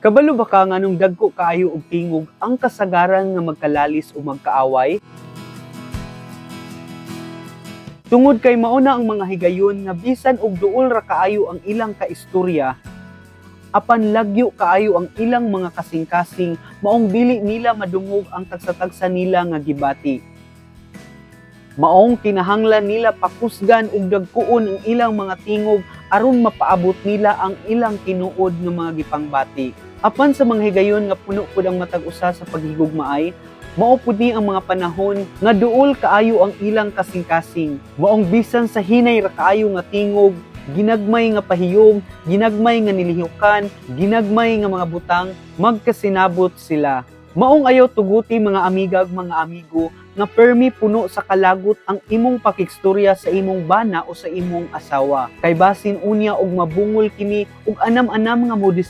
Kabalo ba ka nga nung dagko kaayo og tingog ang kasagaran nga magkalalis o magkaaway? Tungod kay mauna ang mga higayon nga bisan og duol ra kaayo ang ilang kaistorya, apan lagyo kaayo ang ilang mga kasing-kasing, maong dili nila madungog ang tagsa-tagsa nila nga gibati. Maong kinahanglan nila pakusgan ug dagkuon ang ilang mga tingog aron mapaabot nila ang ilang tinuod nga mga gipangbati. Apan sa mga higayon nga puno pud ang matag usa sa paghigugmaay, mao pud ni ang mga panahon nga duol kaayo ang ilang kasing-kasing. Maong bisan sa hinay ra kaayo nga tingog, ginagmay nga pahiyom, ginagmay nga nilihukan, ginagmay nga mga butang, magkasinabot sila. Maong ayaw tuguti mga amiga ug mga amigo nga permi puno sa kalagot ang imong pakigstorya sa imong bana o sa imong asawa. Kay basin unya og mabungol kini ug anam-anam nga modis